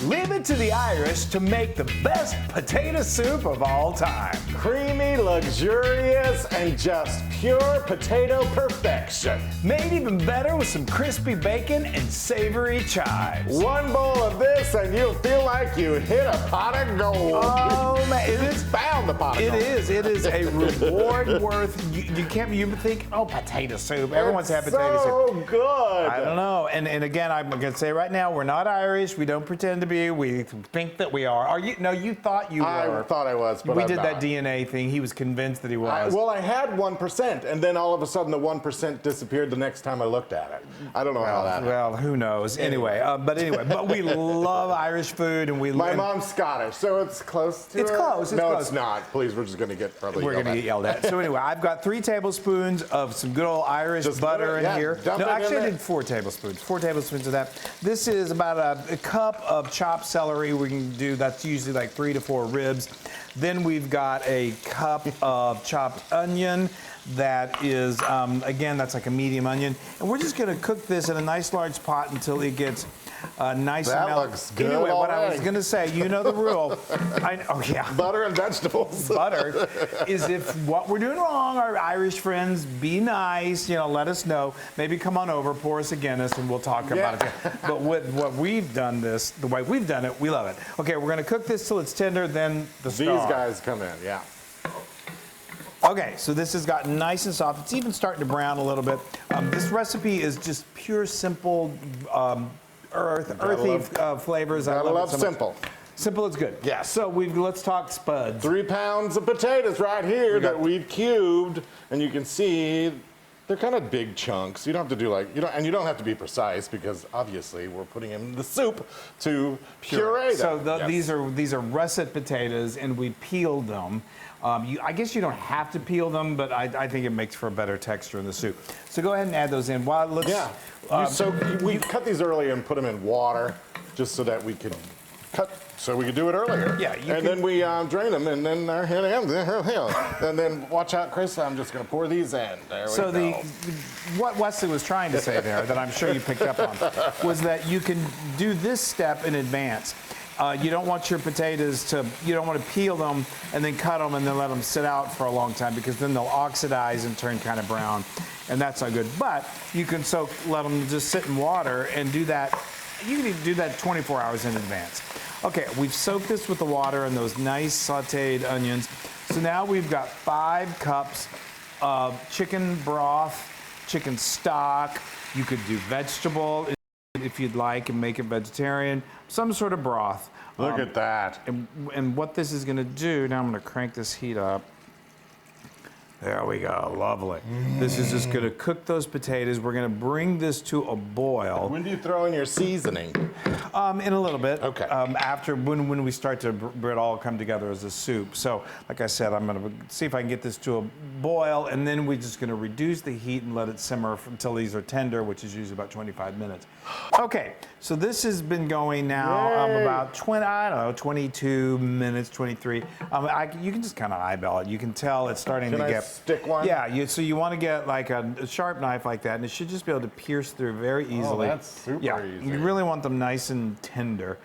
Leave it to the Irish to make the best potato soup of all time. Creamy, luxurious, and just pure potato perfection. Made even better with some crispy bacon and savory chives. One bowl of this and you'll feel like you hit a pot of gold. Oh man, it is found the pot of gold. It is a reward worth. You think, oh, potato soup. Everyone's had potato soup. So good. I don't know. And again, I'm going to say right now, we're not Irish. We don't pretend to be. We think that we are. Are you? No, you thought you were. I thought I was, but we I'm did not. that DNA thing. He was convinced that he was. Well, I had 1%, and then all of a sudden the 1% disappeared the next time I looked at it. I don't know how that happened. Well, who knows? Anyway, but we love Irish food, and My mom's Scottish, so it's close to It's close. No, close. it's not. Please, we're just going to get probably We're going to get yelled at. So anyway, I've got 3 tablespoons of some good old Irish butter in here. No, actually, I did 4 tablespoons. 4 tablespoons of that. This is about a cup of chopped celery. We can do that's usually like 3 to 4 ribs. Then we've got a cup of chopped onion. That is, again, that's like a medium onion. And we're just going to cook this in a nice large pot until it gets nice and melted. That looks good. Anyway, what I was already. going to say, you know the rule. Oh, yeah. Butter and vegetables. Butter is if what we're doing wrong, our Irish friends, be nice, let us know. Maybe come on over, pour us a Guinness, and we'll talk about it. But with what we've done the way we've done it, we love it. Okay, we're going to cook this till it's tender, then the These guys come in, yeah. Okay, so this has gotten nice and soft. It's even starting to brown a little bit. This recipe is just pure, simple, earthy flavors. I love so simple. Simple is good. Yeah. So let's talk spuds. 3 pounds of potatoes right here that we've cubed, and you can see they're kind of big chunks. You don't have to do and you don't have to be precise because obviously we're putting them in the soup to puree them. So these are russet potatoes, and we peeled them. I guess you don't have to peel them, but I think it makes for a better texture in the soup. So go ahead and add those in. We cut these earlier and put them in water just so that we could do it earlier. Yeah, then we drain them, and then and then watch out, Chris. I'm just going to pour these in. There we go. What Wesley was trying to say there, that I'm sure you picked up on, was that you can do this step in advance. You don't want your potatoes you don't want to peel them and then cut them and then let them sit out for a long time because then they'll oxidize and turn kind of brown, and that's not good. But you can let them just sit in water and do that. You can do that 24 hours in advance. Okay, we've soaked this with the water and those nice sauteed onions. So now we've got 5 cups of chicken broth, chicken stock. You could do vegetable if you'd like and make it vegetarian, some sort of broth. Look at that. And what this is going to do, now I'm going to crank this heat up. There we go, lovely. This is just going to cook those potatoes. We're going to bring this to a boil. When do you throw in your seasoning? In a little bit. Okay. After when we start to it all come together as a soup. So, like I said, I'm going to see if I can get this to a boil, and then we're just going to reduce the heat and let it simmer until these are tender, which is usually about 25 minutes. Okay, so this has been going now about 22 minutes, 23. You can just kind of eyeball it. You can tell it's starting to get. Stick one? Yeah, so you want to get like a sharp knife like that, and it should just be able to pierce through very easily. Oh, that's super easy. You really want them nice and tender.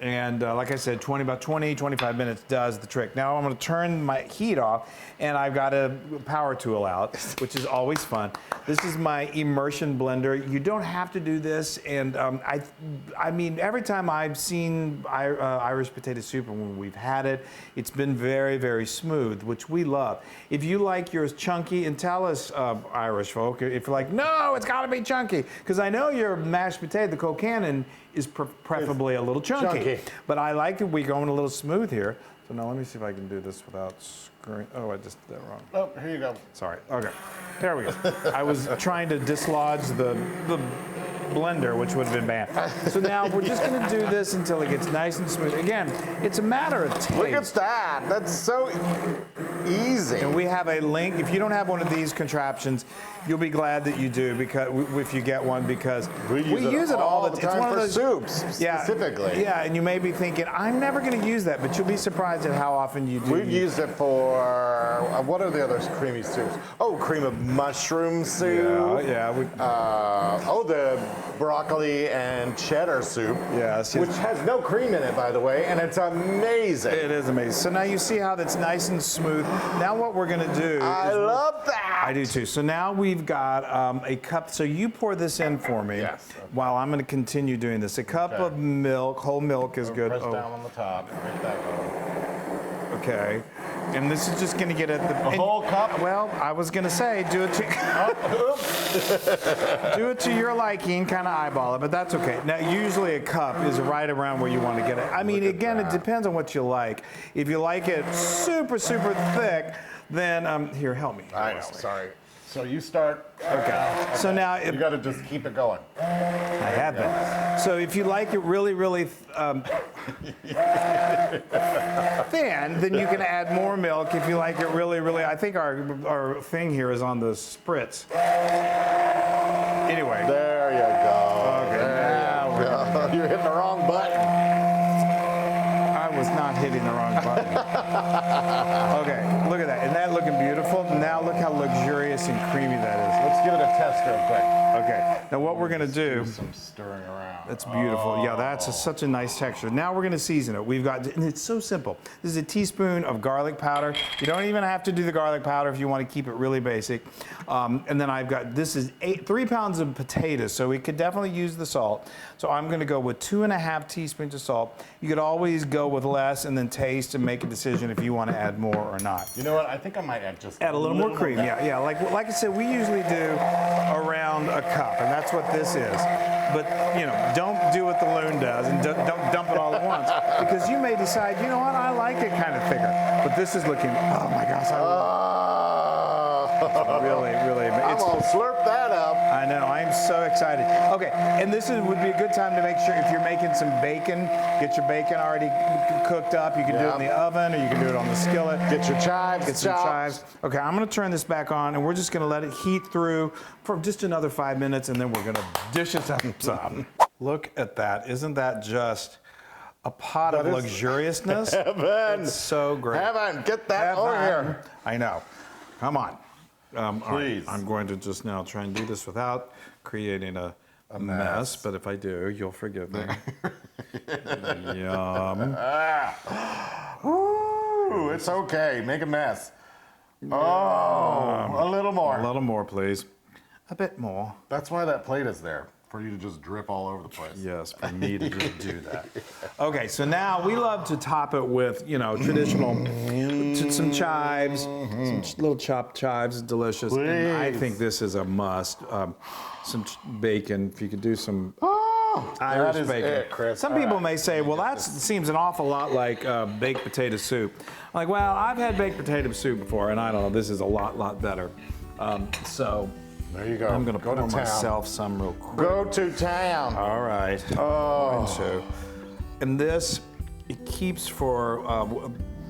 And like I said, about 20, 25 minutes does the trick. Now I'm going to turn my heat off, and I've got a power tool out, which is always fun. This is my immersion blender. You don't have to do this, and I mean, every time I've seen Irish potato soup and when we've had it, it's been very, very smooth, which we love. If you like yours chunky, and tell us, Irish folk, if you're like, no, it's got to be chunky, because I know your mashed potato, the Colcannon, is preferably a little chunky. But I like it. We're going a little smooth here. So now let me see if I can do this without screwing. Oh, I just did that wrong. Oh, here you go. Sorry. Okay. There we go. I was trying to dislodge the blender, which would have been bad. So now we're just going to do this until it gets nice and smooth. Again, it's a matter of taste. Look at that. That's so easy. And we have a link. If you don't have one of these contraptions, you'll be glad that you do because if you get one because we use it all the time. It's one of those soups specifically. Yeah, and you may be thinking, I'm never going to use that, but you'll be surprised at how often you do. We've used it for what are the other creamy soups? Oh, cream of mushroom soup. Yeah. The broccoli and cheddar soup. Yes. Which has no cream in it, by the way, and it's amazing. It is amazing. So now you see how that's nice and smooth. Now what we're going to do I love that. I do too. So now we've got a cup. So you pour this in for me. Yes. While I'm going to continue doing this. A cup of milk, whole milk is good. Press down on the top. Make that go. Okay. And this is just going to get at the whole cup? Well, I was going to say do it to your liking, kind of eyeball it, but that's okay. Now, usually a cup is right around where you want to get it. I mean, again, it depends on what you like. If you like it super, super thick, then here, help me. I know. Sorry. So you start. Okay. So now you got to just keep it going. I have been. So if you like it really, really thin, then you can add more milk. If you like it really, really, I think our thing here is on the spritz. Anyway. There you go. Okay. There you go. You're hitting the wrong button. I was not hitting the wrong button. Okay, look at that. Isn't that looking beautiful? Now look how luxurious and creamy that is. Let's give it a test real quick. Okay, now what we're going to do. Some stirring around. That's beautiful. Yeah, that's such a nice texture. Now we're going to season it. We've got, and it's so simple. This is a teaspoon of garlic powder. You don't even have to do the garlic powder if you want to keep it really basic. And then I've got, this is 3 pounds of potatoes, so we could definitely use the salt. So I'm going to go with 2.5 teaspoons of salt. You could always go with less and then taste and make a decision if you want to add more or not. You know what? I think I might add a little more cream. Yeah. Like I said, we usually do around a cup, and that's what this is. But don't do what the loon does and don't dump it all at once because you may decide, you know what, I like it kind of thicker. But this is looking, oh my gosh, I love it. Really, really. I'm gonna slurp that up. I know. I am so excited. Okay, and this would be a good time to make sure if you're making some bacon, get your bacon already cooked up. You can do it in the oven or you can do it on the skillet. Get your chives. Get some chives. Okay, I'm going to turn this back on, and we're just going to let it heat through for just another 5 minutes, and then we're going to dish it up some. Look at that. Isn't that just a pot of luxuriousness? Heaven. It's so great. Heaven. Get that over here. I know. Come on. Please. I'm going to just now try and do this without creating a mess, but if I do, you'll forgive me. Yum. Ooh, it's okay. Make a mess. Oh, a little more. A little more, please. A bit more. That's why that plate is there, for you to just drip all over the place. Yes, for me to just do that. Okay, so now we love to top it with, traditional, some chives, some little chopped chives, delicious. Please. And I think this is a must. Some bacon, if you could do some Irish that is bacon. it, Chris. Some people may say, well, that seems an awful lot like baked potato soup. I'm like, well, I've had baked potato soup before, and I don't know, this is a lot better. So there you go. I'm going to pour to myself some real quick. Go to town. All right. Oh. And this, it keeps for,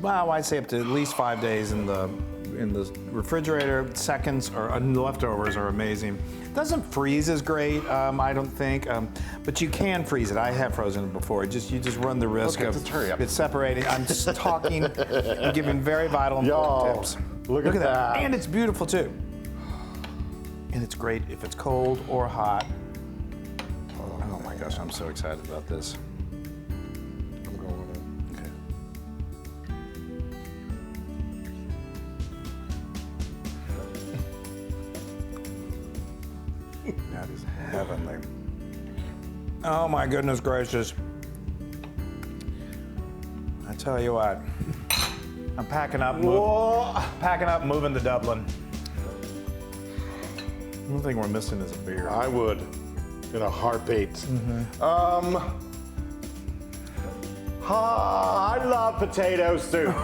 well, I'd say up to at least 5 days in the refrigerator. Seconds or leftovers are amazing. It doesn't freeze as great, I don't think, but you can freeze it. I have frozen it before. You just run the risk of it separating. I'm just talking and giving very vital important tips. Look at that. And it's beautiful too. And it's great if it's cold or hot. Oh my gosh, I'm so excited about this. I'm going with it. Okay. That is heavenly. Oh my goodness gracious. I tell you what, I'm packing up, moving to Dublin. The only thing we're missing is a beer. I would, in a heartbeat. I love potato soup.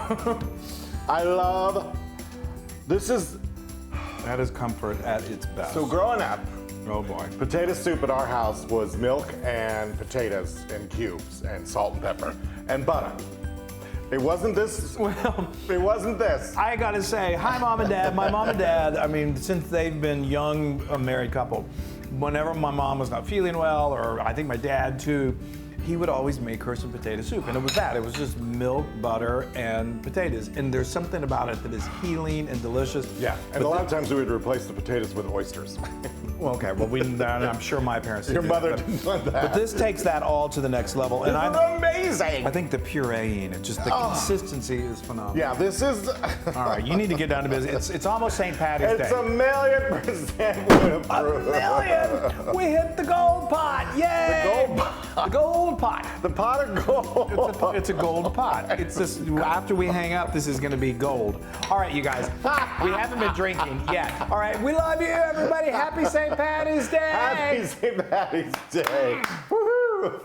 That is comfort at its best. So growing up, oh boy. potato soup at our house was milk and potatoes in cubes and salt and pepper and butter. It wasn't this. Well, it wasn't this. I gotta say, hi, Mom and Dad. My mom and dad, I mean, since they've been young, a married couple, whenever my mom was not feeling well, or I think my dad too, he would always make her some potato soup. And it was that. It was just milk, butter, and potatoes. And there's something about it that is healing and delicious. Yeah, and a lot of times we would replace the potatoes with oysters. Well, okay, well, I'm sure my parents did. Your that, mother but- didn't want that. But this takes that all to the next level. And This is amazing. I think the pureeing, it just the consistency is phenomenal. Yeah, this is. All right, you need to get down to business. It's almost St. Patty's It's Day. 1,000,000% would approve. A million! We hit the gold pot! Yay! The gold pot. The gold pot. The pot of gold. It's a gold pot. It's just after we hang up, this is going to be gold. All right, you guys. We haven't been drinking yet. All right, we love you, everybody. Happy St. Patty's Day. Happy St. Patty's Day. Woo-hoo.